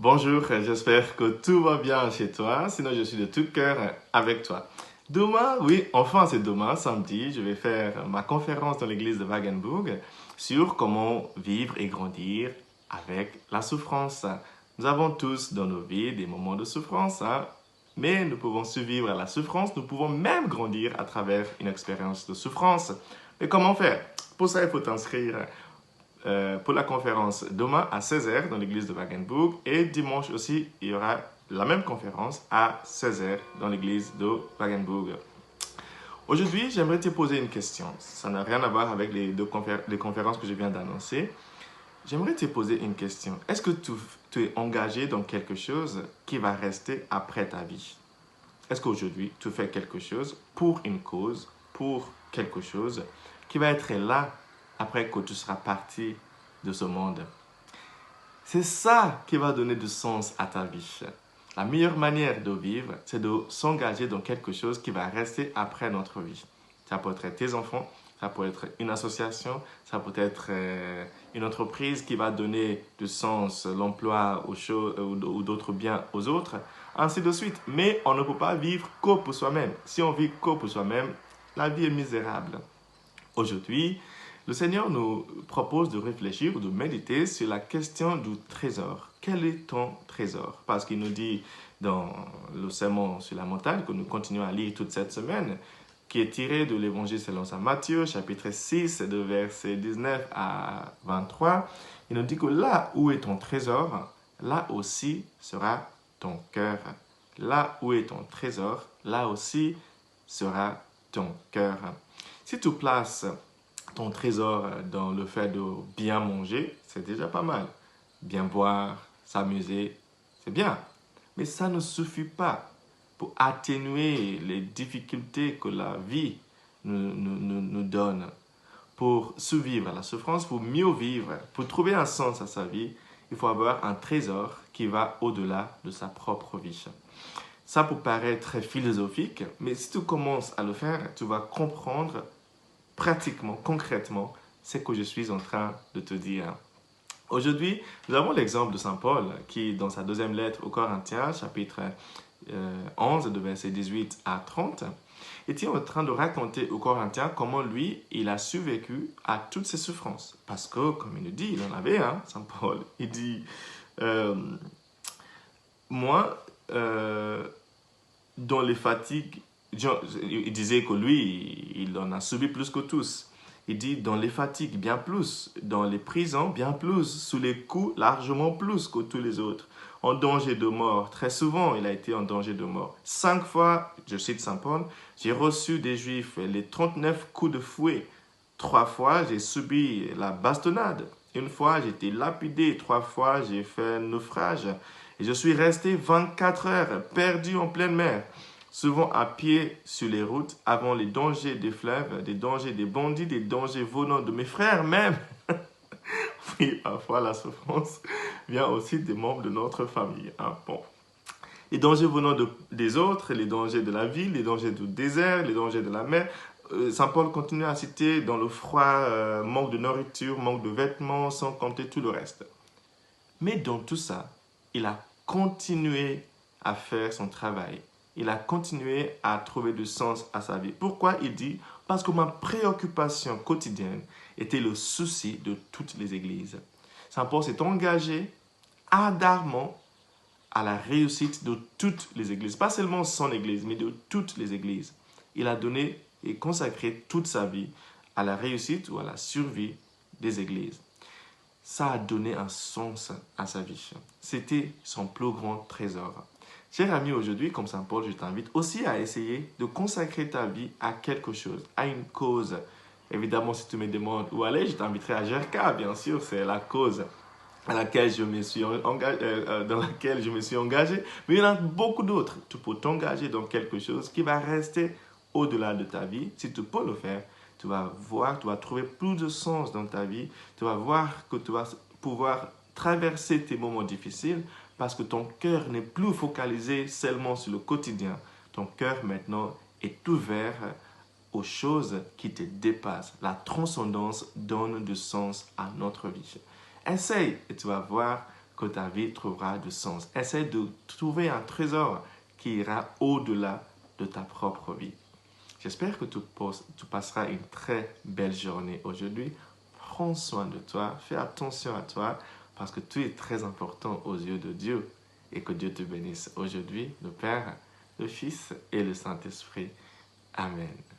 Bonjour, j'espère que tout va bien chez toi. Sinon, je suis de tout cœur avec toi. Demain, oui, enfin c'est demain, samedi, je vais faire ma conférence dans l'église de Wagenburg sur comment vivre et grandir avec la souffrance. Nous avons tous dans nos vies des moments de souffrance, hein, mais nous pouvons survivre à la souffrance, nous pouvons même grandir à travers une expérience de souffrance. Mais comment faire? Pour ça, il faut t'inscrire pour la conférence demain à 16h dans l'église de Wagenburg et dimanche aussi, il y aura la même conférence à 16h dans l'église de Wagenburg. Aujourd'hui, j'aimerais te poser une question. Ça n'a rien à voir avec les conférences que je viens d'annoncer. J'aimerais te poser une question. Est-ce que tu es engagé dans quelque chose qui va rester après ta vie? Est-ce qu'aujourd'hui, tu fais quelque chose pour une cause, pour quelque chose qui va être là après que tu seras parti de ce monde? C'est ça qui va donner du sens à ta vie. La meilleure manière de vivre, c'est de s'engager dans quelque chose qui va rester après notre vie. Ça peut être tes enfants, ça peut être une association, ça peut être une entreprise qui va donner du sens, l'emploi aux choses ou d'autres biens aux autres, ainsi de suite. Mais on ne peut pas vivre que pour soi-même. Si on vit que pour soi-même, la vie est misérable. Aujourd'hui, le Seigneur nous propose de réfléchir ou de méditer sur la question du trésor. Quel est ton trésor? Parce qu'il nous dit dans le sermon sur la montagne que nous continuons à lire toute cette semaine, qui est tiré de l'évangile selon saint Matthieu, chapitre 6, de versets 19 à 23. Il nous dit que là où est ton trésor, là aussi sera ton cœur. Là où est ton trésor, là aussi sera ton cœur. Si tu places ton trésor dans le fait de bien manger, c'est déjà pas mal. Bien boire, s'amuser, c'est bien. Mais ça ne suffit pas pour atténuer les difficultés que la vie nous donne. Pour survivre à la souffrance, pour mieux vivre, pour trouver un sens à sa vie, il faut avoir un trésor qui va au-delà de sa propre vie. Ça peut paraître très philosophique, mais si tu commences à le faire, tu vas comprendre pratiquement, concrètement, ce que je suis en train de te dire. Aujourd'hui, nous avons l'exemple de Saint Paul qui, dans sa deuxième lettre aux Corinthiens, chapitre 11, de versets 18 à 30, était en train de raconter aux Corinthiens comment lui, il a survécu à toutes ces souffrances. Parce que, comme il nous dit, il en avait, hein, Saint Paul. Il dit, moi, dans les fatigues, il disait que lui, il en a subi plus que tous. Il dit dans les fatigues, bien plus. Dans les prisons, bien plus. Sous les coups, largement plus que tous les autres. En danger de mort. Très souvent, il a été en danger de mort. 5 fois, je cite Saint Paul, j'ai reçu des Juifs les 39 coups de fouet. 3 fois, j'ai subi la bastonnade. 1 fois, j'ai été lapidé. 3 fois, j'ai fait un naufrage. Et je suis resté 24 heures perdu en pleine mer, souvent à pied sur les routes, avant les dangers des fleuves, des dangers des bandits, des dangers venant de mes frères même. Oui, parfois la souffrance vient aussi des membres de notre famille. Hein. Bon. Les dangers venant des autres, les dangers de la ville, les dangers du désert, les dangers de la mer. Saint Paul continue à citer dans le froid, manque de nourriture, manque de vêtements, sans compter tout le reste. Mais dans tout ça, il a continué à faire son travail. Il a continué à trouver du sens à sa vie. Pourquoi il dit? Parce que ma préoccupation quotidienne était le souci de toutes les églises. Saint Paul s'est engagé ardemment à la réussite de toutes les églises. Pas seulement son église, mais de toutes les églises. Il a donné et consacré toute sa vie à la réussite ou à la survie des églises. Ça a donné un sens à sa vie. C'était son plus grand trésor. Cher ami, aujourd'hui, comme Saint Paul, je t'invite aussi à essayer de consacrer ta vie à quelque chose, à une cause. Évidemment, si tu me demandes où aller, je t'inviterai à Jerka, bien sûr, c'est la cause à laquelle je me suis engagé, dans laquelle je me suis engagé. Mais il y en a beaucoup d'autres. Tu peux t'engager dans quelque chose qui va rester au-delà de ta vie. Si tu peux le faire, tu vas voir, tu vas trouver plus de sens dans ta vie. Tu vas voir que tu vas pouvoir traverser tes moments difficiles parce que ton cœur n'est plus focalisé seulement sur le quotidien. Ton cœur maintenant est ouvert aux choses qui te dépassent. La transcendance donne du sens à notre vie. Essaye et tu vas voir que ta vie trouvera du sens. Essaie de trouver un trésor qui ira au-delà de ta propre vie. J'espère que tu passeras une très belle journée aujourd'hui. Prends soin de toi, fais attention à toi, parce que tu es très important aux yeux de Dieu. Et que Dieu te bénisse aujourd'hui, le Père, le Fils et le Saint-Esprit. Amen.